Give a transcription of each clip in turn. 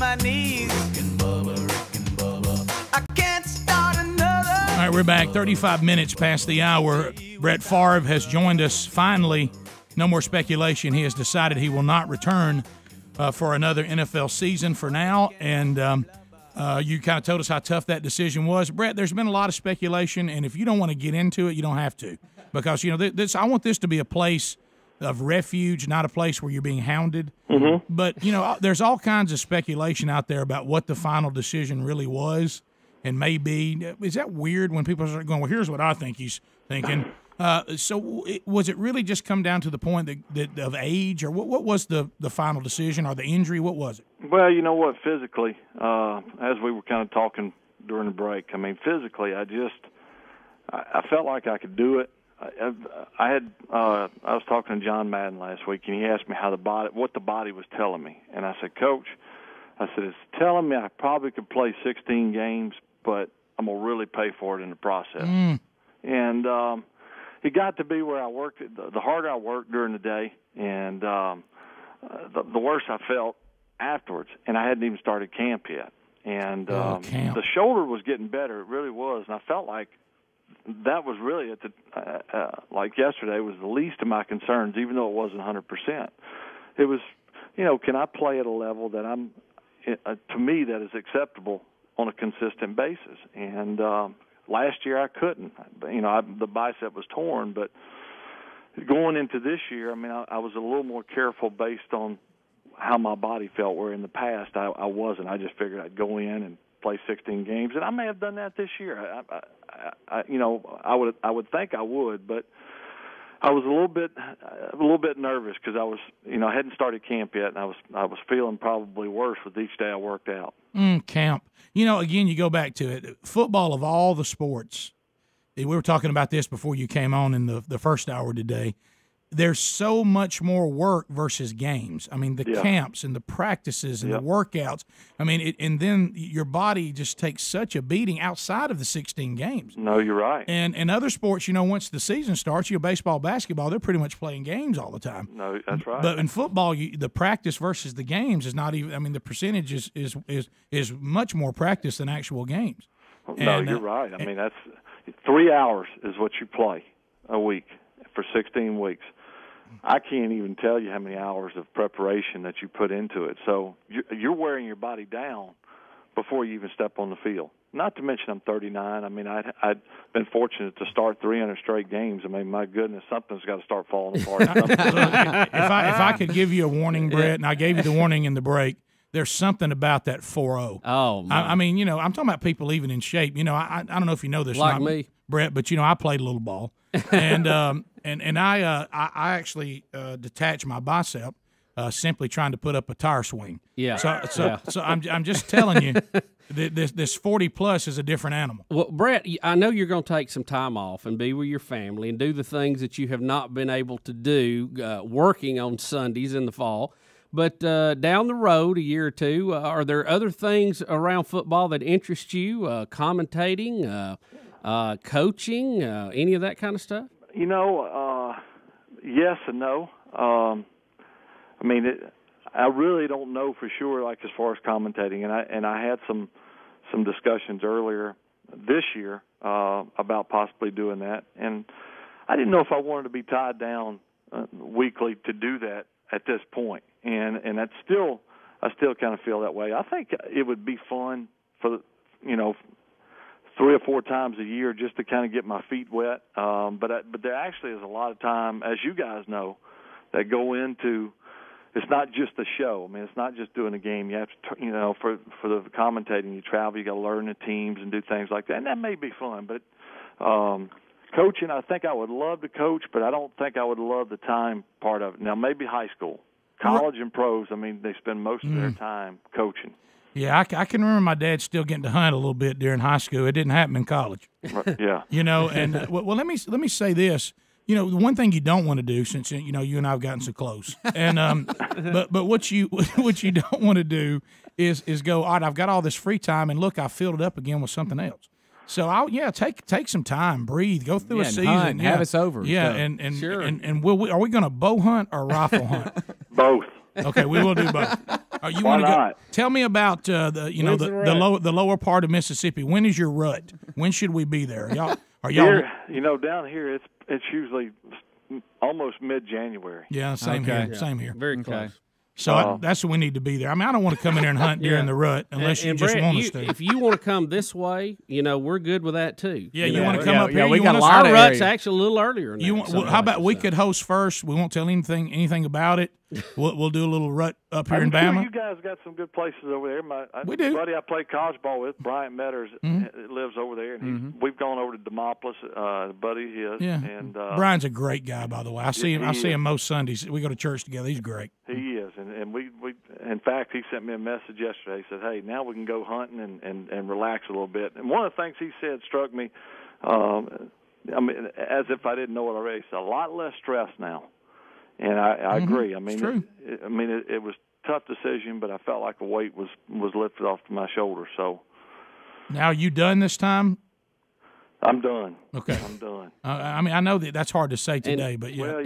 my knees. Rick and Bubba. I can't start another. All right, we're back. 35 minutes past the hour. Brett Favre has joined us finally. No more speculation. He has decided he will not return for another NFL season for now. And you kind of told us how tough that decision was. Brett, there's been a lot of speculation, and if you don't want to get into it, you don't have to. Because, you know, I want this to be a place of refuge, not a place where you're being hounded. Mm-hmm. But, you know, there's all kinds of speculation out there about what the final decision really was and may be. Is that weird when people start going, well, here's what I think he's thinking? Was it really just come down to the point that of age, or what was the final decision, or the injury? What was it? Well, you know what, physically, as we were kind of talking during the break, I mean, physically, I felt like I could do it. I was talking to John Madden last week, and he asked me what the body was telling me, and I said, Coach, it's telling me I probably could play 16 games, but I'm gonna really pay for it in the process. And it got to be where I worked. The harder I worked during the day, and the worse I felt afterwards. And I hadn't even started camp yet. And the shoulder was getting better. It really was. And I felt like that was really like yesterday was the least of my concerns, even though it wasn't 100%. It was, you know, can I play at a level that to me, that is acceptable on a consistent basis? And last year I couldn't. You know, the bicep was torn, but going into this year, I mean, I was a little more careful based on how my body felt, where in the past I wasn't. I just figured I'd go in and play 16 games, and I may have done that this year. I would think I would, but I was a little bit nervous because I hadn't started camp yet, and I was feeling probably worse with each day I worked out. Camp. You know, again, you go back to it. Football, of all the sports, we were talking about this before you came on in the first hour today. There's so much more work versus games. I mean, the camps and the practices and the workouts. I mean, and then your body just takes such a beating outside of the 16 games. No, you're right. And in other sports, you know, once the season starts, baseball, basketball, they're pretty much playing games all the time. No, that's right. But in football, the practice versus the games is not even. I mean, the percentage is much more practice than actual games. No, you're right. I mean, that's 3 hours is what you play a week for 16 weeks. I can't even tell you how many hours of preparation that you put into it. So you're wearing your body down before you even step on the field. Not to mention I'm 39. I mean, I'd been fortunate to start 300 straight games. I mean, my goodness, something's got to start falling apart. If I could give you a warning, Brett, and I gave you the warning in the break, there's something about that 4-0. Oh, man. I mean, you know, I'm talking about people even in shape. You know, I don't know if you know this, like me, Brett, but you know, I played a little ball, and I actually detached my bicep simply trying to put up a tire swing. Yeah. So I'm just telling you that this 40 plus is a different animal. Well, Brett, I know you're going to take some time off and be with your family and do the things that you have not been able to do working on Sundays in the fall. But down the road, a year or two, are there other things around football that interest you? Commentating, coaching, any of that kind of stuff? You know, yes and no. I mean, I really don't know for sure, like as far as commentating. And I had some discussions earlier this year about possibly doing that. And I didn't know if I wanted to be tied down weekly to do that at this point. And I still kind of feel that way. I think it would be fun for, 3 or 4 times a year just to kind of get my feet wet. But there actually is a lot of time, as you guys know, that go into. It's not just a show. I mean, it's not just doing a game. You have to, for the commentating, you travel. You got to learn the teams and do things like that. And that may be fun, but coaching, I think I would love to coach, but I don't think I would love the time part of it. Now, maybe high school, college, and pros. I mean, they spend most of their time coaching. Yeah, I can remember my dad still getting to hunt a little bit during high school. It didn't happen in college. Yeah. And well, let me say this. The one thing you don't want to do, since you and I have gotten so close, and but what you don't want to do is go, all right, I've got all this free time, and look, I filled it up again with something else. So take some time, breathe, go through a season, hunt, have us over. Yeah, so. and are we going to bow hunt or rifle hunt? Both. Okay, we will do both. You Why want to go? not? Tell me about the lower part of Mississippi. When is your rut? When should we be there? Are y'all? Here, down here it's usually almost mid-January. Yeah, same here. Same here. Very close. So that's when we need to be there. I mean, I don't want to come in there and hunt during the rut unless you just Brett, want us to. If you want to come this way, we're good with that too. Yeah, you want to come up here? we you got want a us- lot Our of rut's area. actually a little earlier. Now, How about we could host first? We won't tell anything about it. We'll do a little rut up here in Sure Bama. you guys got some good places over there. We do. Buddy I played college ball with, Bryant Metters, lives over there, and we've gone over to Demopolis. Buddy his, Yeah, and Brian's a great guy, by the way. I see him. I see him most Sundays. We go to church together. He's great. he is, and we in fact he sent me a message yesterday. He said, "Hey, now we can go hunting and relax a little bit." And one of the things he said struck me. I mean, as if I didn't know it already. It's a lot less stress now. And I agree. I mean, it's true. It was a tough decision, but I felt like a weight was lifted off my shoulders. So Now, you done this time? I'm done. Okay. I'm done. I mean, I know that's hard to say today, but yeah. Well,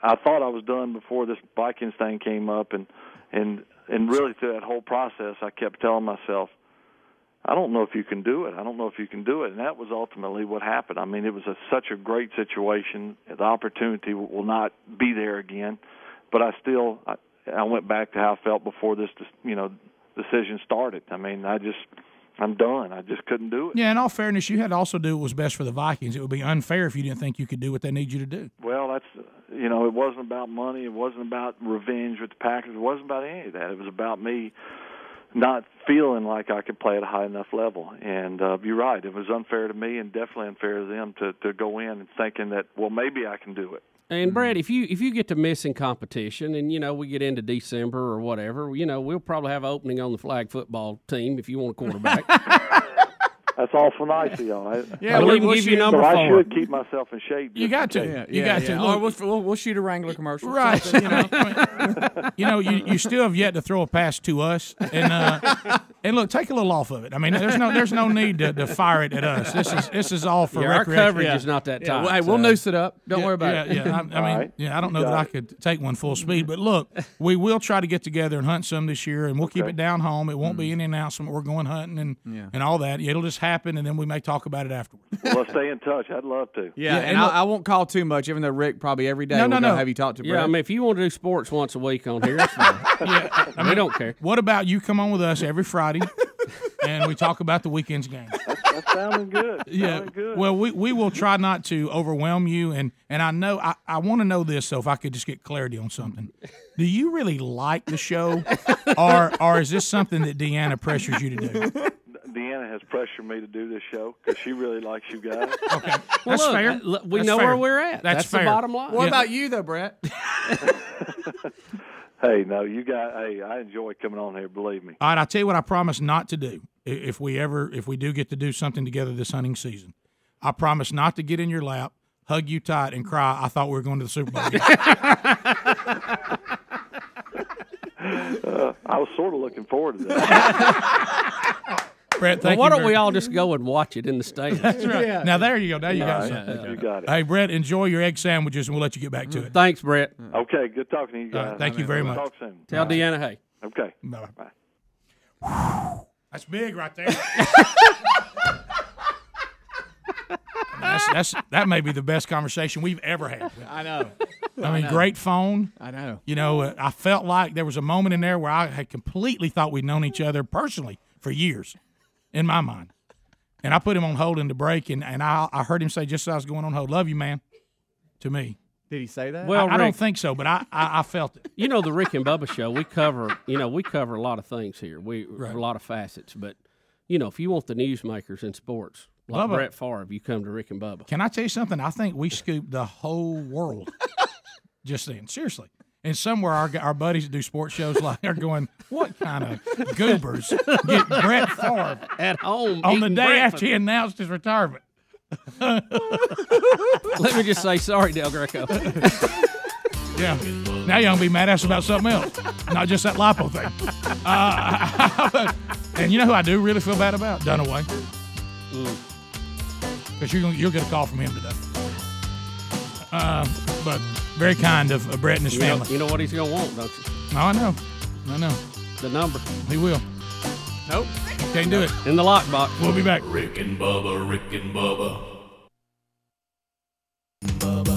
I thought I was done before this Vikings thing came up, and really through that whole process, I kept telling myself, I don't know if you can do it. I don't know if you can do it. And that was ultimately what happened. I mean, it was such a great situation. The opportunity will not be there again. But I went back to how I felt before this, decision started. I mean, I'm done. I just couldn't do it. Yeah, in all fairness, you had to also do what was best for the Vikings. It would be unfair if you didn't think you could do what they need you to do. Well, that's, it wasn't about money. It wasn't about revenge with the Packers. It wasn't about any of that. It was about me not feeling like I could play at a high enough level. And you're right. It was unfair to me and definitely unfair to them to go in and thinking that, well, maybe I can do it. And Brad, if you get to missing competition, and we get into December or whatever, we'll probably have an opening on the flag football team if you want a quarterback. That's awful nice of y'all. We'll even give you number so 4. I should keep myself in shape. You got to. You got to. Look, Or we'll shoot a Wrangler commercial. right. You still have yet to throw a pass to us, and look, take a little off of it. I mean, there's no need to fire it at us. This is all for Our recreation. coverage is not that tight. Hey, we'll noose it up. Don't worry about it. Yeah, I don't know that I could take one full speed, but look, we will try to get together and hunt some this year, and we'll keep it down home. It won't be any announcement. We're going hunting and all that. It'll just happen, and then we may talk about it afterwards. Well, let's stay in touch. I'd love to. Yeah, and look, I won't call too much, even though Rick probably every day will no. have you talk to Brett. Yeah, I mean, if you want to do sports once a week on here, that's fine. We don't care. What about you come on with us every Friday, and we talk about the weekend's game? That's sounding good. Sounding good. Well, we will try not to overwhelm you, and I know I want to know this. So if I could just get clarity on something, do you really like the show, or is this something that Deanna pressures you to do? Deanna has pressured me to do this show because she really likes you guys. Okay, Well, that's look, fair. We That's know fair. where we're at. That's fair. the bottom line. What about you, though, Brett? Hey, no, you guys. Hey, I enjoy coming on here. Believe me. All right, I'll tell you what I promise not to do if we do get to do something together this hunting season. I promise not to get in your lap, hug you tight, and cry. I thought we were going to the Super Bowl. I was sort of looking forward to that. Brett, Well, thank why you don't very we all just go and watch it in the stands? That's right. Yeah. Now there you go. Now you got All something. right, you got it. Hey, Brett, enjoy your egg sandwiches, and we'll let you get back to it. Thanks, Brett. Okay, good talking to you guys. Thank you very We'll much. Talk soon. Tell Deanna, hey. Okay. Bye. That's big right there. That may be the best conversation we've ever had. I know. I mean, great phone. I know. I felt like there was a moment in there where I had completely thought we'd known each other personally for years, in my mind. And I put him on hold in the break, and I heard him say just as I was going on hold, "Love you, man," to me. Did he say that? Well, I don't Rick, think so, but I felt it. the Rick and Bubba Show, we cover a lot of things here. A lot of facets. But, if you want the newsmakers in sports, like Bubba. Brett Favre, you come to Rick and Bubba. Can I tell you something? I think we scooped the whole world just then. Seriously. And somewhere our buddies that do sports shows are going, what kind of goobers get Brett Favre At home on the eating day breakfast. after he announced his retirement? Let me just say sorry, Del Greco. Yeah. Now you're going to be mad at us about something else, not just that lipo thing. And you know who I do really feel bad about? Dunaway. Because you'll get a call from him today. But Very kind of Brett and his family. You know what he's going to want, don't you? Oh, I know. The number. He will. Nope. Can't do it. In the lockbox. We'll be back. Rick and Bubba, Rick and Bubba.